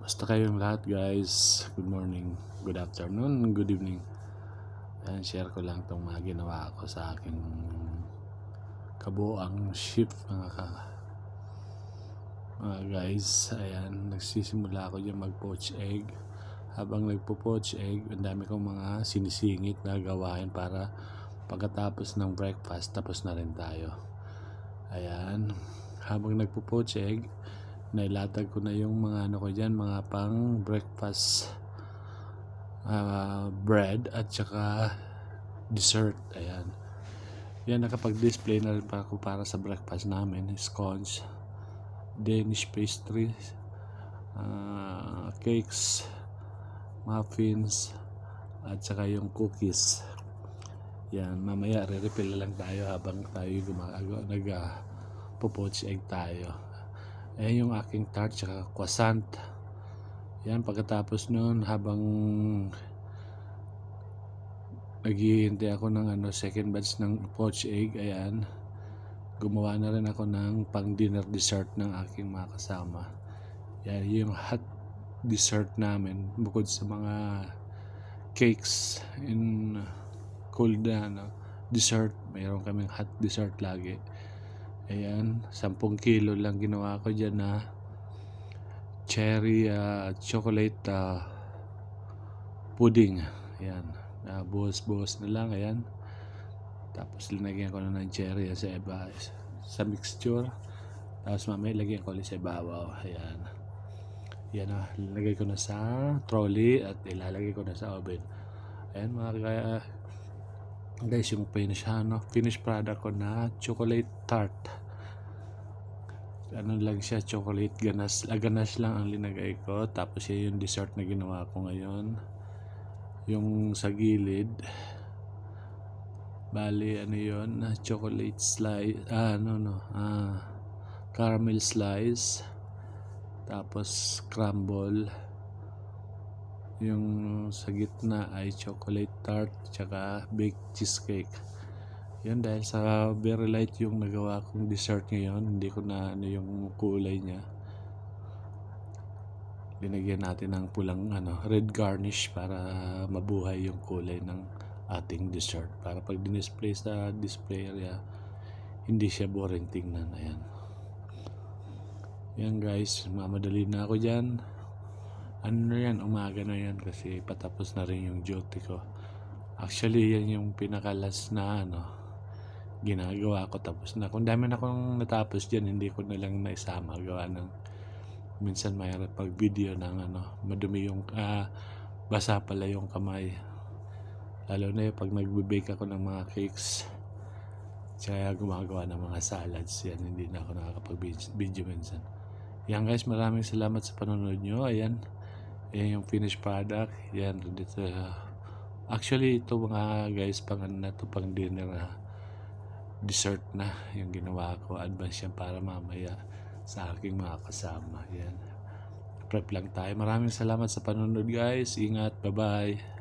Basta kayong lahat guys, good morning, good afternoon, good evening. Ayan, share ko lang itong mga ginawa ko sa aking kabuoang shift mga guys. Ayan, nagsisimula ako dyan mag-poach egg. Habang nagpo-poach egg, ang dami kong mga sinisingit na gawain para pagkatapos ng breakfast, tapos na rin tayo. Ayan, habang nagpo-poach egg, nailatag ko na yung mga ko dyan, mga pang breakfast bread at saka dessert. Ayan, yan, nakapag-display na rin pa ako para sa breakfast namin. Scones, Danish pastries, cakes, muffins, at saka yung cookies. Yan, mamaya re-refill lang tayo habang tayo nag-poach egg tayo. Ayan yung aking tart saka croissant. Yan, pagkatapos nun, habang naghihintay ako ng second batch ng poached egg, ayan, gumawa na rin ako ng pang dinner dessert ng aking mga kasama. Yan yung hot dessert namin, bukod sa mga cakes in cold na dessert, mayroon kaming hot dessert lagi. Ayan, 10 kilo lang ginawa ko dyan na cherry chocolate pudding. Ayan, buhos-buhos na lang. Ayan, tapos linagyan ko na ng cherry sa iba sa mixture, tapos mamaya lagyan ko ulit sa ibabaw. Ayan, yan na, lagay ko na sa trolley at ilalagay ko na sa oven. Ayan mga guys, yung finished product ko na chocolate tart. Lang siya, chocolate ganache lang ang linagay ko. Tapos yan yung dessert na ginawa ko ngayon, yung sa gilid, bali yun, chocolate slice, caramel slice, tapos crumble. Yung sa gitna ay chocolate tart tsaka baked cheesecake. Yan, dahil sa very light yung nagawa kong dessert ngayon, hindi ko na yung kulay niya, linagyan natin ng pulang red garnish para mabuhay yung kulay ng ating dessert, para pag display sa display area hindi siya boring tingnan. Ayan, yan guys, mamadali na ako dyan. Umaga na yan kasi patapos na rin yung duty ko. Actually yan yung pinakalas na ginagawa ko, tapos na. Kung dami na akong natapos dyan, hindi ko na lang naisama gawa ng minsan mayroon pag video ng madumi yung basa pala yung kamay, lalo na yung pag nagbe-bake ako ng mga cakes kaya gumagawa ng mga salads. Yan, hindi na ako nakakapag-video minsan. Yan guys, maraming salamat sa panonood nyo. Ayan yung finished product. Yan, dito actually ito mga guys, pang pang dinner dessert na yung ginawa ko. Advance yan para mamaya sa aking mga kasama. Yan, prep lang tayo. Maraming salamat sa panonood guys. Ingat, bye bye.